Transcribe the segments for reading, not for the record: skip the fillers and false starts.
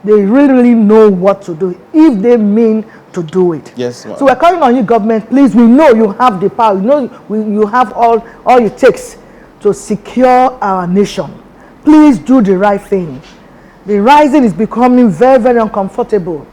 they really know what to do if they mean to do it. Yes, ma'am. So we're calling on you, government. Please, we know you have the power. You know you have all it takes to secure our nation. Please do the right thing. The rising is becoming very, very uncomfortable.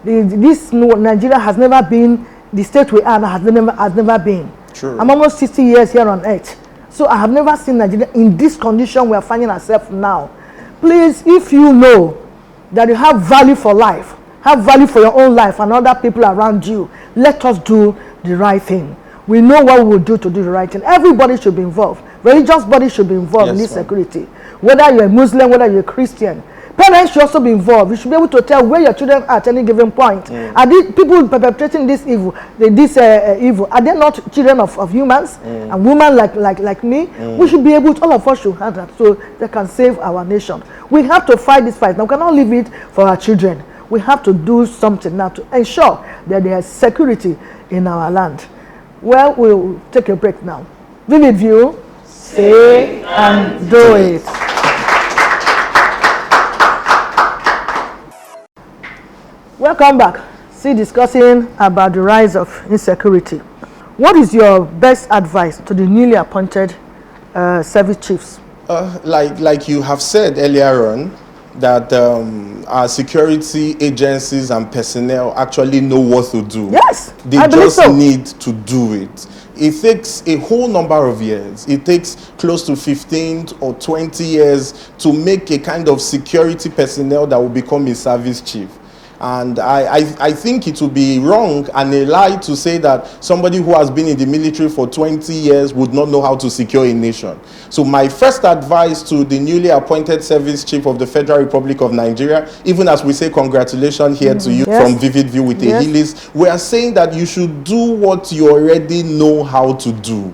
This Nigeria has never been the state we are now, has never been. True. I'm almost 60 years here on earth. So I have never seen Nigeria in this condition we are finding ourselves now. Please, if you know that you have value for life, have value for your own life and other people around you, let us do the right thing. We know what we will do to do the right thing. Everybody should be involved. Religious bodies should be involved in this security. Whether you're a Muslim, whether you're a Christian. Parents should also be involved. You should be able to tell where your children are at any given point. Are these people perpetrating this evil? Evil? Are they not children of humans and women like me? We should be able to, all of us should have that so they can save our nation. We have to fight this fight. Now, we cannot leave it for our children. We have to do something now to ensure that there is security in our land. Well, we'll take a break now. Vivid View, say and do it. Welcome back. Still discussing about the rise of insecurity. What is your best advice to the newly appointed service chiefs? Like you have said earlier on, that our security agencies and personnel actually know what to do. Yes, they just need to do it. It takes a whole number of years. It takes close to 15 or 20 years to make a kind of security personnel that will become a service chief. And I think it would be wrong and a lie to say that somebody who has been in the military for 20 years would not know how to secure a nation. So my first advice to the newly appointed service chief of the Federal Republic of Nigeria, even as we say congratulations here to you from Vivid View with a Hillis, we are saying that you should do what you already know how to do.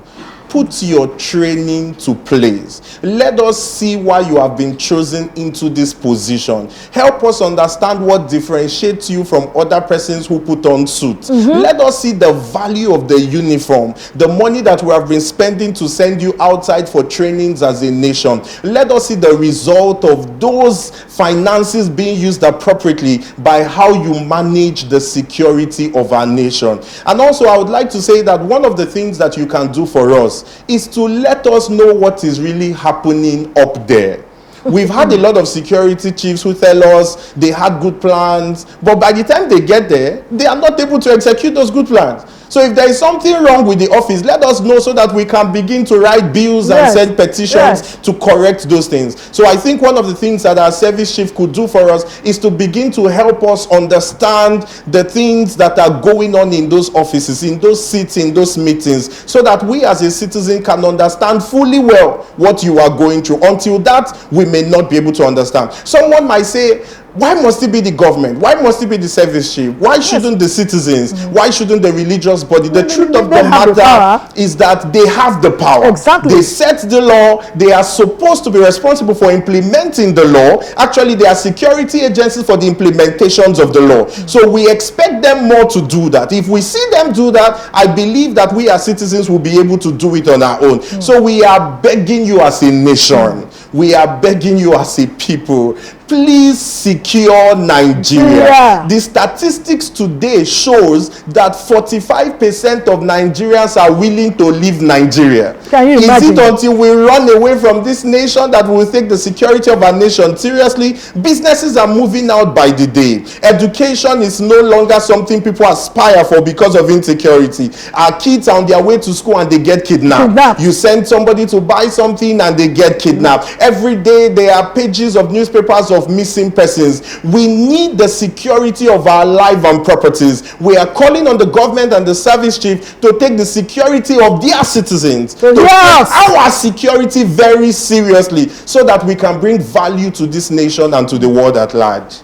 Put your training to place. Let us see why you have been chosen into this position. Help us understand what differentiates you from other persons who put on suits. Let us see the value of the uniform, the money that we have been spending to send you outside for trainings as a nation. Let us see the result of those finances being used appropriately by how you manage the security of our nation. And also, I would like to say that one of the things that you can do for us is to let us know what is really happening up there. We've had a lot of security chiefs who tell us they had good plans, but by the time they get there, they are not able to execute those good plans. So if there is something wrong with the office, let us know so that we can begin to write bills and send petitions to correct those things. So I think one of the things that our service chief could do for us is to begin to help us understand the things that are going on in those offices, in those seats, in those meetings, so that we as a citizen can understand fully well what you are going through. Until that, we may not be able to understand. Someone might say, why must it be the government? Why must it be the service chief? Why shouldn't the citizens? Why shouldn't the religious body? The truth of the matter is that they have the power. Exactly. They set the law. They are supposed to be responsible for implementing the law. Actually, they are security agencies for the implementations of the law. So we expect them more to do that. If we see them do that, I believe that we as citizens will be able to do it on our own. So we are begging you as a nation. We are begging you as a people. Please secure Nigeria. The statistics today shows that 45% of Nigerians are willing to leave Nigeria. Can you imagine? Is it until we run away from this nation that we will take the security of our nation seriously? Businesses are moving out by the day. Education is no longer something people aspire for because of insecurity. Our kids are on their way to school and they get kidnapped. You send somebody to buy something and they get kidnapped. Every day there are pages of newspapers of missing persons. We need the security of our life and properties. We are calling on the government and the service chief to take the security of their citizens, to take our security very seriously, so that we can bring value to this nation and to the world at large.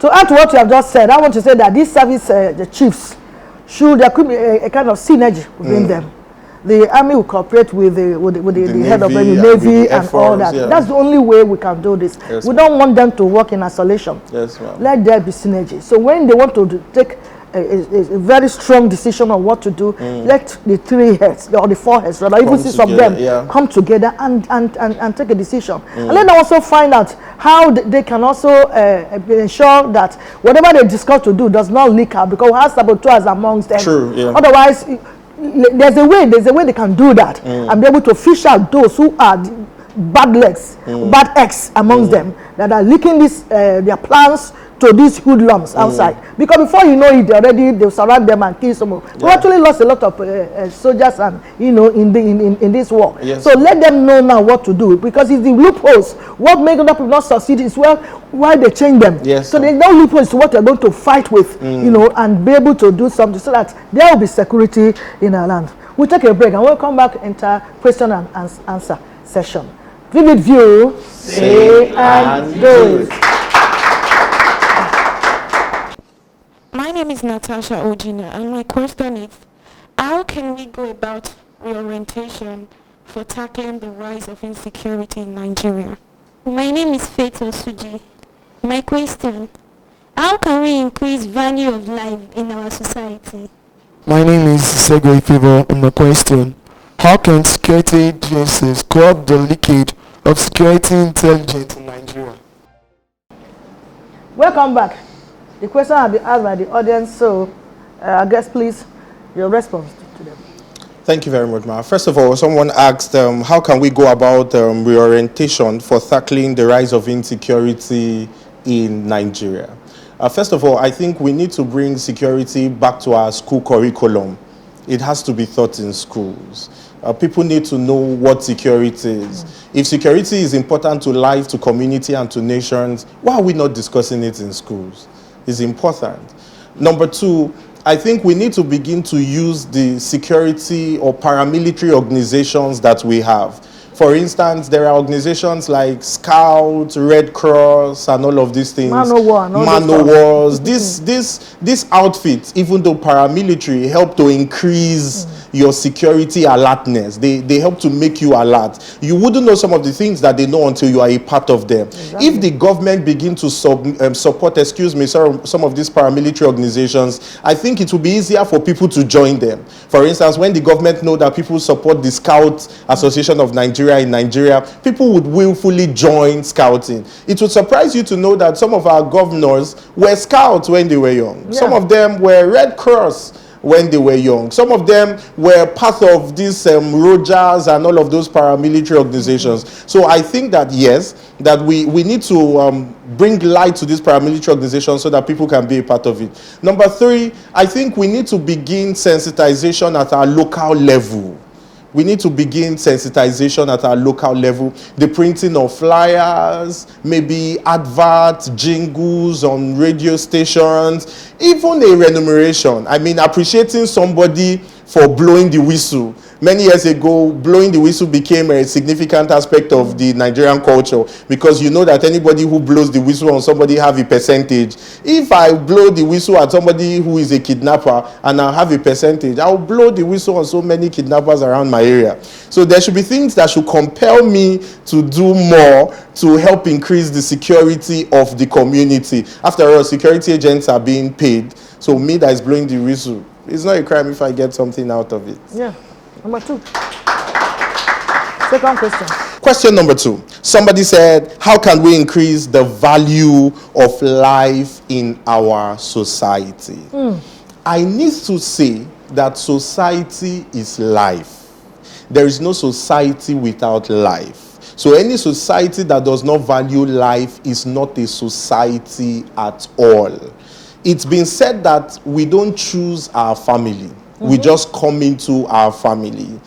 To add to what you have just said, I want to say that these service the chiefs, there could be a kind of synergy within them. The army will cooperate with the head of the Navy and all that. That's the only way we can do this. We don't want them to work in isolation. Let there be synergy. So when they want to take a very strong decision on what to do, let the 3 heads or the 4 heads rather, even 6 of them come together and take a decision. And let them also find out how they can also ensure that whatever they discuss to do does not leak out, because we have saboteurs amongst them. True, yeah. Otherwise, there's a way they can do that and be able to fish out those who are bad legs, bad eggs amongst them that are leaking their plans to these hoodlums outside. Because before you know it, they'll surround them and kill someone. We actually lost a lot of soldiers and in this war. Yes. So let them know now what to do, because it's the loopholes. What makes other people not succeed is why they change them. Yes. So there's no loopholes to what they're going to fight with, and be able to do something so that there will be security in our land. We'll take a break and we'll come back into question and answer session. Vivid view, say and do it. My name is Natasha Ojina, and my question is, how can we go about reorientation for tackling the rise of insecurity in Nigeria? My name is Faith Osuji. My question, how can we increase value of life in our society? My name is Segway Favor, and my question, how can security agencies curb the leakage of security intelligence in Nigeria? Welcome back. The question has been asked by the audience, so I guess please your response to them. Thank you very much, Ma. First of all, someone asked, how can we go about reorientation for tackling the rise of insecurity in Nigeria? First of all, I think we need to bring security back to our school curriculum. It has to be taught in schools. People need to know what security is. If security is important to life, to community, and to nations, why are we not discussing it in schools? It's important. Number 2, I think we need to begin to use the security or paramilitary organizations that we have. For instance, there are organizations like Scouts, Red Cross, and all of these things. Manowars. These outfits, even though paramilitary, help to increase your security alertness. They help to make you alert. You wouldn't know some of the things that they know until you are a part of them. Exactly. If the government begin to support, some of these paramilitary organizations, I think it will be easier for people to join them. For instance, when the government know that people support the Scout Association of Nigeria in Nigeria, people would willfully join scouting. It would surprise you to know that some of our governors were Scouts when they were young. Yeah. Some of them were Red Cross when they were young. Some of them were part of these Rogers and all of those paramilitary organizations. So I think that, yes, that we need to bring light to these paramilitary organizations so that people can be a part of it. Number 3, I think we need to begin sensitization at our local level. We need to begin sensitization at our local level. The printing of flyers, maybe adverts, jingles on radio stations, even a remuneration. I mean, appreciating somebody for blowing the whistle. Many years ago, blowing the whistle became a significant aspect of the Nigerian culture, because you know that anybody who blows the whistle on somebody have a percentage. If I blow the whistle at somebody who is a kidnapper and I have a percentage, I'll blow the whistle on so many kidnappers around my area. So there should be things that should compel me to do more to help increase the security of the community. After all, security agents are being paid. So me that is blowing the whistle, it's not a crime if I get something out of it. Yeah. Number 2. Second question. Question number 2. Somebody said, how can we increase the value of life in our society? I need to say that society is life. There is no society without life. So any society that does not value life is not a society at all. It's been said that we don't choose our family. We just come into our family.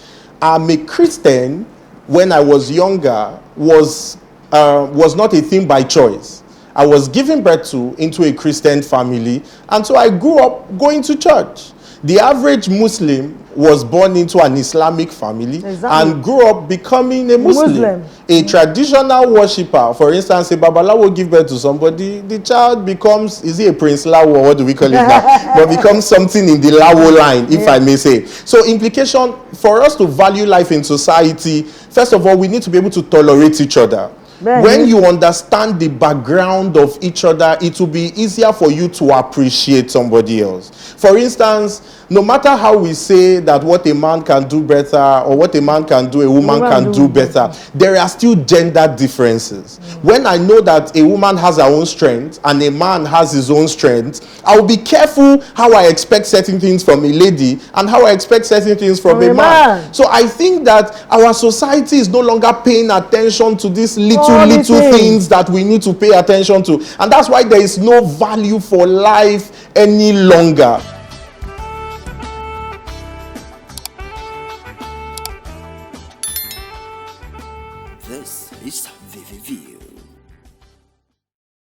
I'm a Christian. When I was younger, was not a thing by choice. I was given birth to into a Christian family, and so I grew up going to church. The average Muslim was born into an Islamic family and grew up becoming a Muslim. A traditional worshipper, for instance, a Babalawo give birth to somebody, the child becomes, is he a Prince Lawo, or what do we call it now? But becomes something in the Lawo line, if I may say. So implication, for us to value life in society, first of all, we need to be able to tolerate each other. When you understand the background of each other, it will be easier for you to appreciate somebody else. For instance, no matter how we say that what a man can do better or what a man can do, a woman can do better, there are still gender differences. When I know that a woman has her own strength and a man has his own strength, I will be careful how I expect certain things from a lady and how I expect certain things from a man. So I think that our society is no longer paying attention to these little things that we need to pay attention to. And that's why there is no value for life any longer.